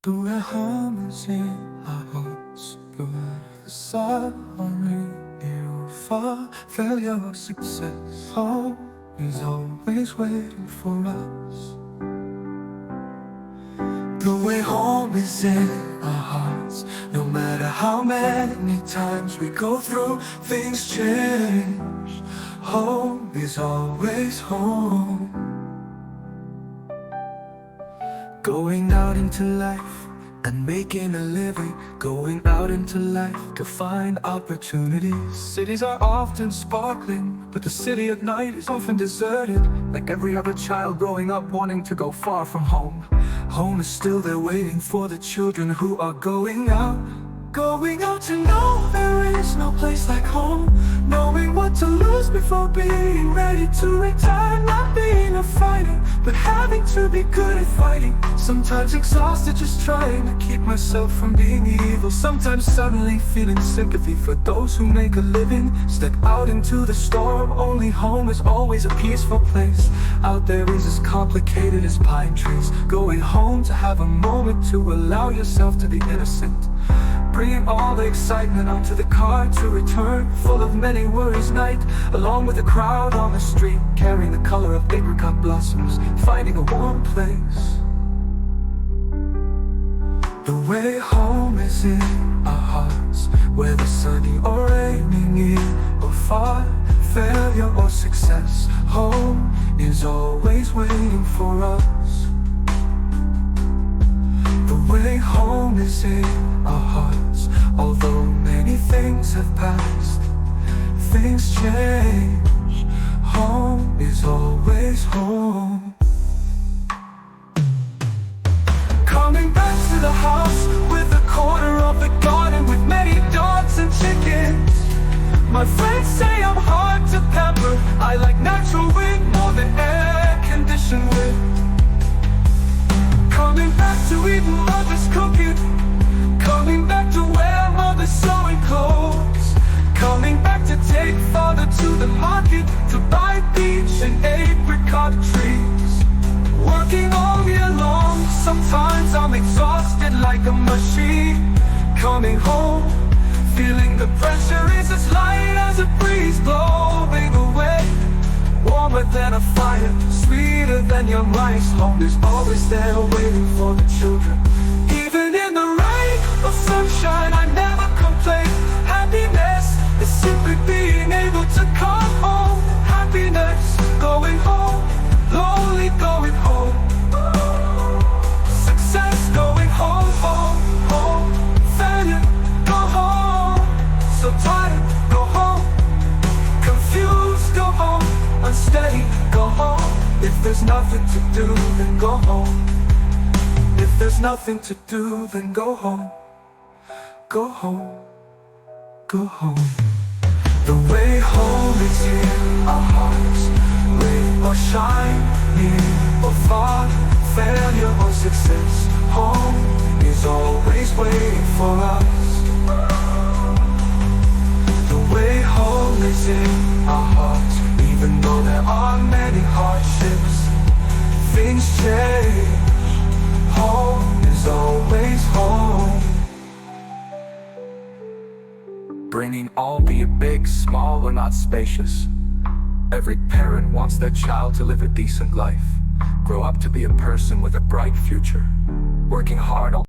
The way home is in our hearts, where the suffering near or far, failure or success, home is always waiting for us. The way home is in our hearts, no matter how many times we go through, things change. Home is always home. Going out into life and making a living, going out into life to find opportunities. Cities are often sparkling, but the city at night is often deserted. Like every other child growing up wanting to go far from home, home is still there waiting for the children who are going out. Going out to know there is no place like home, knowing what to lose before being ready to retire. Not being a fighter, but having to be good at fighting. Sometimes exhausted just trying to keep myself from being evil. Sometimes suddenly feeling sympathy for those who make a living. Step out into the storm, only home is always a peaceful place. Out there is as complicated as pine trees. Going home to have a moment to allow yourself to be innocent. Bringing all the excitement onto the car to return, full of many worries night, along with the crowd on the street, carrying the color of apricot blossoms, finding a warm place. The way home is in our hearts, whether sunny or raining, near or far, failure or success, home is always waiting for us. The way home is in our hearts, although many things have passed, things change. Home is always home. Coming back to the house with a corner of the garden with many dogs and chickens. My friends say I'm hard to pamper. I like natural wind more than air-conditioned wind. Coming back to eat mother's cooking, coming back to wear mother's sewing clothes, coming back to take father to the market to buy peach and apricot trees. Working all year long, sometimes I'm exhausted like a machine. Coming home, feeling the pressure is as light as a breeze blowing away. Warmer than a fire, sweeter than young rice. Home is always there waiting for the children. Even in the rain or sunshine, I never complain. Happiness is simply being able to come home. Happiness, going home. Lonely, going home. Success, going home, home, home. Failure, go home. So tired, go home. Confused, go home. Unsteady, go home. If there's nothing to do, then go home. If there's nothing to do, then go home. Go home. Go home. The way home is in our hearts, rain or shine, near or far, failure or success, home is always waiting for us. The way home is in our hearts, even though there are many hardships, things change. Home is always home. Bringing all, be it big, small, or not spacious. Every parent wants their child to live a decent life, grow up to be a person with a bright future, working hard all